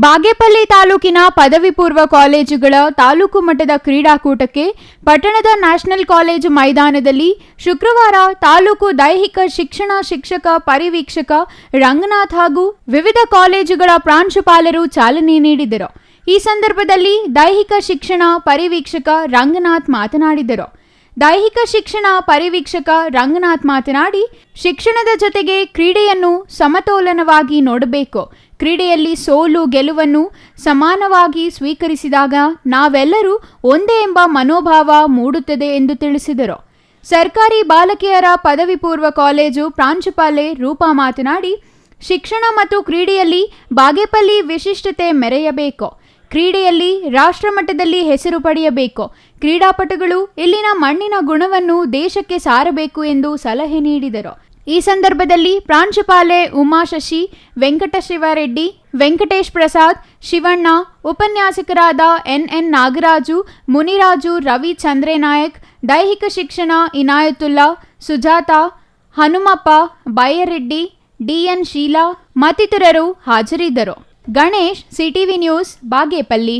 ಬಾಗೇಪಲ್ಲಿ ತಾಲೂಕಿನ ಪದವಿ ಪೂರ್ವ ಕಾಲೇಜುಗಳ ತಾಲೂಕು ಮಟ್ಟದ ಕ್ರೀಡಾಕೂಟಕ್ಕೆ ಪಟ್ಟಣದ ನ್ಯಾಷನಲ್ ಕಾಲೇಜು ಮೈದಾನದಲ್ಲಿ ಶುಕ್ರವಾರ ತಾಲೂಕು ದೈಹಿಕ ಶಿಕ್ಷಣ ಶಿಕ್ಷಕ ಪರಿವೀಕ್ಷಕ ರಂಗನಾಥ್ ಹಾಗೂ ವಿವಿಧ ಕಾಲೇಜುಗಳ ಪ್ರಾಂಶುಪಾಲರು ಚಾಲನೆ ನೀಡಿದರು. ಈ ಸಂದರ್ಭದಲ್ಲಿ ದೈಹಿಕ ಶಿಕ್ಷಣ ಪರಿವೀಕ್ಷಕ ರಂಗನಾಥ್ ಮಾತನಾಡಿದರು. ದೈಹಿಕ ಶಿಕ್ಷಣ ಪರಿವೀಕ್ಷಕ ರಂಗನಾಥ್ ಮಾತನಾಡಿ, ಶಿಕ್ಷಣದ ಜೊತೆಗೆ ಕ್ರೀಡೆಯನ್ನು ಸಮತೋಲನವಾಗಿ ನೋಡಬೇಕು. ಕ್ರೀಡೆಯಲ್ಲಿ ಸೋಲು ಗೆಲುವನ್ನು ಸಮಾನವಾಗಿ ಸ್ವೀಕರಿಸಿದಾಗ ನಾವೆಲ್ಲರೂ ಒಂದೇ ಎಂಬ ಮನೋಭಾವ ಮೂಡುತ್ತದೆ ಎಂದು ತಿಳಿಸಿದರು. ಸರ್ಕಾರಿ ಬಾಲಕಿಯರ ಪದವಿ ಪೂರ್ವ ಕಾಲೇಜು ಪ್ರಾಂಶುಪಾಲೆ ರೂಪಾ ಮಾತನಾಡಿ, ಶಿಕ್ಷಣ ಮತ್ತು ಕ್ರೀಡೆಯಲ್ಲಿ ಬಾಗೇಪಲ್ಲಿ ವಿಶಿಷ್ಟತೆ ಮೆರೆಯಬೇಕು. ಕ್ರೀಡೆಯಲ್ಲಿ ರಾಷ್ಟ್ರಮಟ್ಟದಲ್ಲಿ ಹೆಸರು ಪಡೆಯಬೇಕು. ಕ್ರೀಡಾಪಟುಗಳು ಇಲ್ಲಿನ ಮಣ್ಣಿನ ಗುಣವನ್ನು ದೇಶಕ್ಕೆ ಸಾರಬೇಕು ಎಂದು ಸಲಹೆ ನೀಡಿದರು. ಈ ಸಂದರ್ಭದಲ್ಲಿ ಪ್ರಾಂಶುಪಾಲೆ ಉಮಾಶಶಿ, ವೆಂಕಟಶಿವರೆಡ್ಡಿ, ವೆಂಕಟೇಶ್ ಪ್ರಸಾದ್, ಶಿವಣ್ಣ, ಉಪನ್ಯಾಸಕರಾದ ಎನ್ ನಾಗರಾಜು, ಮುನಿರಾಜು, ರವಿ ಚಂದ್ರನಾಯಕ್, ದೈಹಿಕ ಶಿಕ್ಷಣ ಇನಾಯತುಲ್ಲಾ, ಸುಜಾತಾ, ಹನುಮಪ್ಪ, ಬೈಯರೆಡ್ಡಿ, ಡಿಎನ್ ಶೀಲಾ ಮತ್ತಿತರರು ಹಾಜರಿದ್ದರು. Ganesh, CTV news, Bagepalli.